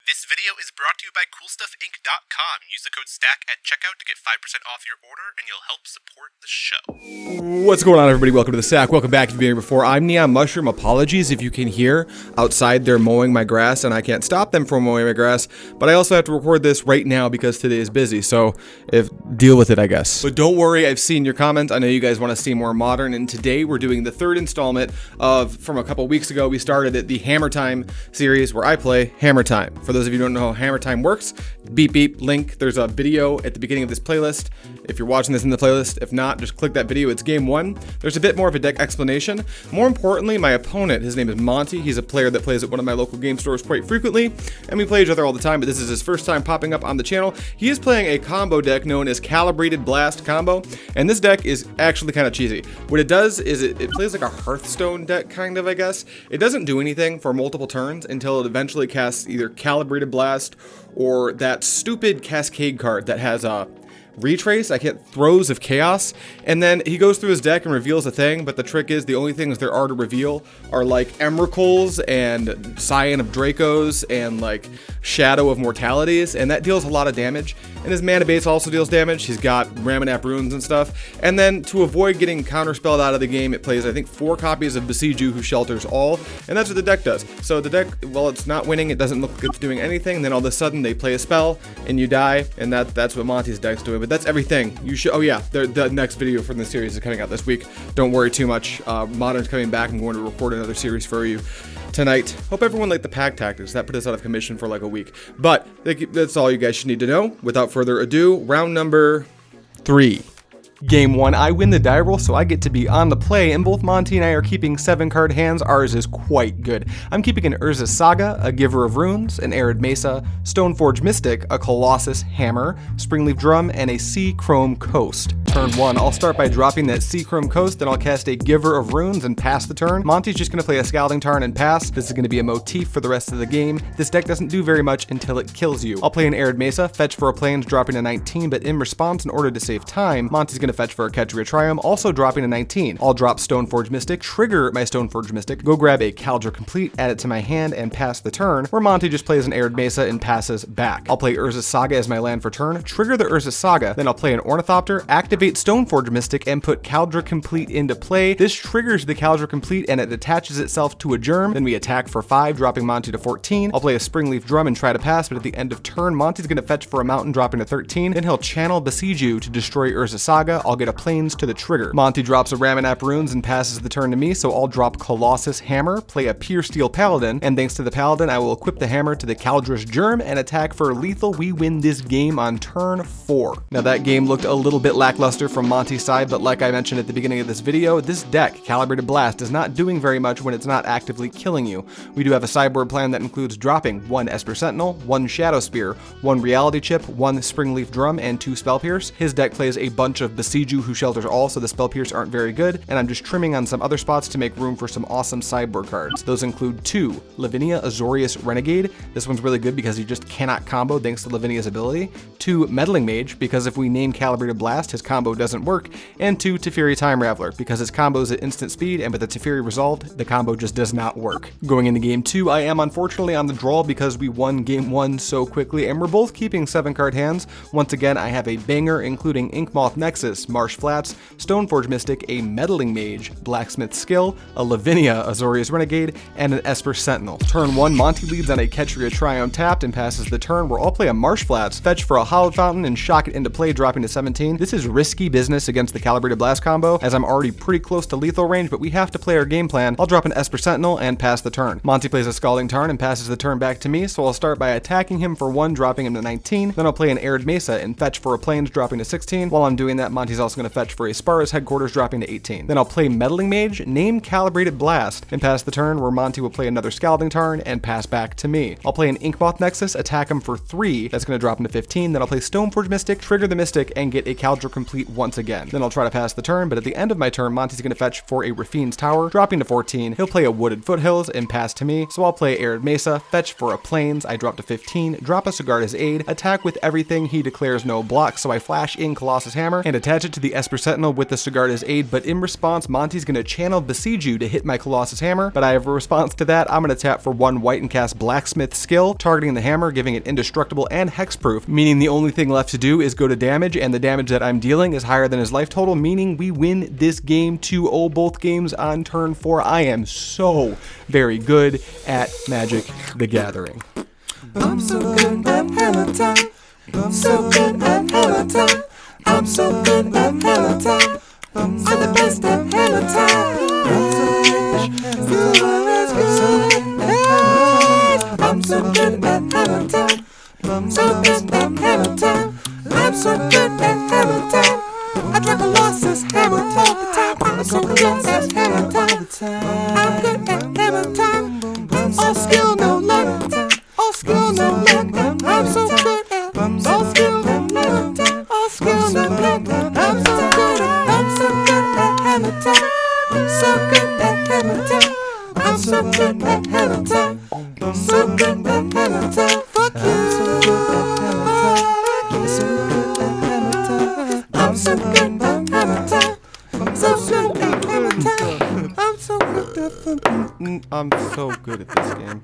This video is brought to you by CoolStuffInc.com. Use the code STACK at checkout to get 5% off your order, and you'll help support the show. What's going on, everybody? Welcome to the Stack. Welcome back if you've been here before. I'm Neon Mushroom. Apologies if you can hear outside they're mowing my grass, and I can't stop them from mowing my grass, but I also have to record this right now because today is busy, so deal with it, I guess. But don't worry, I've seen your comments. I know you guys want to see more modern, and today we're doing the third installment from a couple weeks ago. We started at the Hammer Time series where I play Hammer Time. For those of you who don't know how Hammer Time works, beep beep, link. There's a video at the beginning of this playlist if you're watching this in the playlist. If not, just click that video. It's game one. There's a bit more of a deck explanation. More importantly, my opponent, his name is Monty. He's a player that plays at one of my local game stores quite frequently, and we play each other all the time, but this is his first time popping up on the channel. He is playing a combo deck known as Calibrated Blast combo, and this deck is actually kind of cheesy. What it does is it plays like a Hearthstone deck, kind of, I guess. It doesn't do anything for multiple turns until it eventually casts either Calibrated Blast or that stupid Cascade card that has a Retrace, Throes of Chaos, and then he goes through his deck and reveals a thing, but the trick is the only things there are to reveal are like Emrakuls and Scion of Dracos and like Shadow of Mortalities, and that deals a lot of damage, and his mana base also deals damage. He's got Ramanap Runes and stuff, and then to avoid getting counterspelled out of the game, it plays I think 4 copies of Besiege You, who shelters all, and that's what the deck does. So the deck, while it's not winning, it doesn't look like it's doing anything, and then all of a sudden they play a spell and you die, and that's what Monty's deck's doing. But that's everything. You should. Oh yeah, the next video from the series is coming out this week. Don't worry too much. Modern's coming back. I'm going to record another series for you tonight. Hope everyone liked the pack tactics. That put us out of commission for like a week. But that's all you guys should need to know. Without further ado, round number 3. Game 1, I win the die roll, so I get to be on the play, and both Monty and I are keeping 7-card hands. Ours is quite good. I'm keeping an Urza's Saga, a Giver of Runes, an Arid Mesa, Stoneforge Mystic, a Colossus Hammer, Springleaf Drum, and a Sea Chrome Coast. Turn 1, I'll start by dropping that Sea Chrome Coast, then I'll cast a Giver of Runes and pass the turn. Monty's just going to play a Scalding Tarn and pass. This is going to be a motif for the rest of the game. This deck doesn't do very much until it kills you. I'll play an Arid Mesa, fetch for a plains, dropping a 19, but in response, in order to save time, Monty's going to fetch for a Ketria Triumph, also dropping a 19. I'll drop Stoneforge Mystic, trigger my Stoneforge Mystic, go grab a Caldra Complete, add it to my hand, and pass the turn, where Monty just plays an Arid Mesa and passes back. I'll play Urza's Saga as my land for turn, trigger the Urza's Saga, then I'll play an Ornithopter, activate Stoneforge Mystic, and put Caldra Complete into play. This triggers the Caldra Complete and it attaches itself to a germ. Then we attack for 5, dropping Monty to 14. I'll play a Springleaf Drum and try to pass, but at the end of turn, Monty's going to fetch for a mountain, dropping to 13. Then he'll channel Besiege You to destroy Urza's Saga. I'll get a plains to the trigger. Monty drops a Ramanap Runes and passes the turn to me, so I'll drop Colossus Hammer, play a Pure Steel Paladin, and thanks to the Paladin, I will equip the hammer to the Caldra's Germ and attack for lethal. We win this game on turn 4. Now that game looked a little bit lackluster from Monty's side, but like I mentioned at the beginning of this video, this deck, Calibrated Blast, is not doing very much when it's not actively killing you. We do have a sideboard plan that includes dropping 1 Esper Sentinel, 1 Shadow Spear, 1 Reality Chip, 1 Springleaf Drum, and 2 Spell Pierce. His deck plays a bunch of Besiege You, who shelters all, so the Spell Pierce aren't very good, and I'm just trimming on some other spots to make room for some awesome sideboard cards. Those include 2 Lavinia Azorius Renegade. This one's really good because you just cannot combo thanks to Lavinia's ability. 2 Meddling Mage, because if we name Calibrated Blast, his combo doesn't work. And 2 Teferi Time Raveler, because his combo is at instant speed, and with the Teferi resolved, the combo just does not work. Going into game 2, I am unfortunately on the draw because we won game 1 so quickly, and we're both keeping 7-card hands. Once again, I have a banger including Inkmoth Nexus, Marsh Flats, Stoneforge Mystic, a Meddling Mage, Blacksmith Skill, a Lavinia Azorius Renegade, and an Esper Sentinel. Turn 1, Monty leads on a Ketria Triumph tapped and passes the turn, where I'll play a Marsh Flats, fetch for a Hallowed Fountain, and shock it into play, dropping to 17. This is risky business against the Calibrated Blast combo, as I'm already pretty close to lethal range, but we have to play our game plan. I'll drop an Esper Sentinel and pass the turn. Monty plays a Scalding Tarn and passes the turn back to me, so I'll start by attacking him for 1, dropping him to 19. Then I'll play an Arid Mesa and fetch for a plains, dropping to 16. While I'm doing that, Monty's also going to fetch for a Sparra's Headquarters, dropping to 18. Then I'll play Meddling Mage, name Calibrated Blast, and pass the turn, where Monty will play another Scalding Tarn and pass back to me. I'll play an Inkmoth Nexus, attack him for 3, that's going to drop him to 15. Then I'll play Stoneforge Mystic, trigger the Mystic, and get a Caldra Complete complete once again. Then I'll try to pass the turn, but at the end of my turn, Monty's going to fetch for a Rafine's Tower, dropping to 14. He'll play a Wooded Foothills and pass to me, so I'll play Arid Mesa, fetch for a Plains, I drop to 15, drop a Sigarda's Aid, attack with everything, he declares no block, so I flash in Colossus Hammer and attach it to the Esper Sentinel with the Sigarda's Aid, but in response, Monty's going to channel Besiege You to hit my Colossus Hammer, but I have a response to that. I'm going to tap for 1 white and cast Blacksmith Skill, targeting the hammer, giving it indestructible and hexproof, meaning the only thing left to do is go to damage, and the damage that I'm dealing is higher than his life total, meaning we win this game 2-0 both games on turn 4. I am so very good at Magic the Gathering. I'm so good at Hammer Time. So good at Hammer Time. I'm so good at Hammer Time. I'm the best at Hammer Time. You are as good as I'm so good at Hammer Time. So good at Hammer Time. I'm so good at Hammer Time. I drink Colossus Hammer all the time. I'm so good at Hammer Time. I'm good at Hammer Time. All skill, no luck. All skill, no luck. I'm so good at all skill, no luck. All skill, no luck. I'm so good at Hammer Time. So good at Hammer Time. I'm so good at Hammer Time. So good at Hammer Time. Fuck you. I'm so good at Hammer Time. So good at Hammer Time. I'm so good at Hammer Time. I'm so good at this game.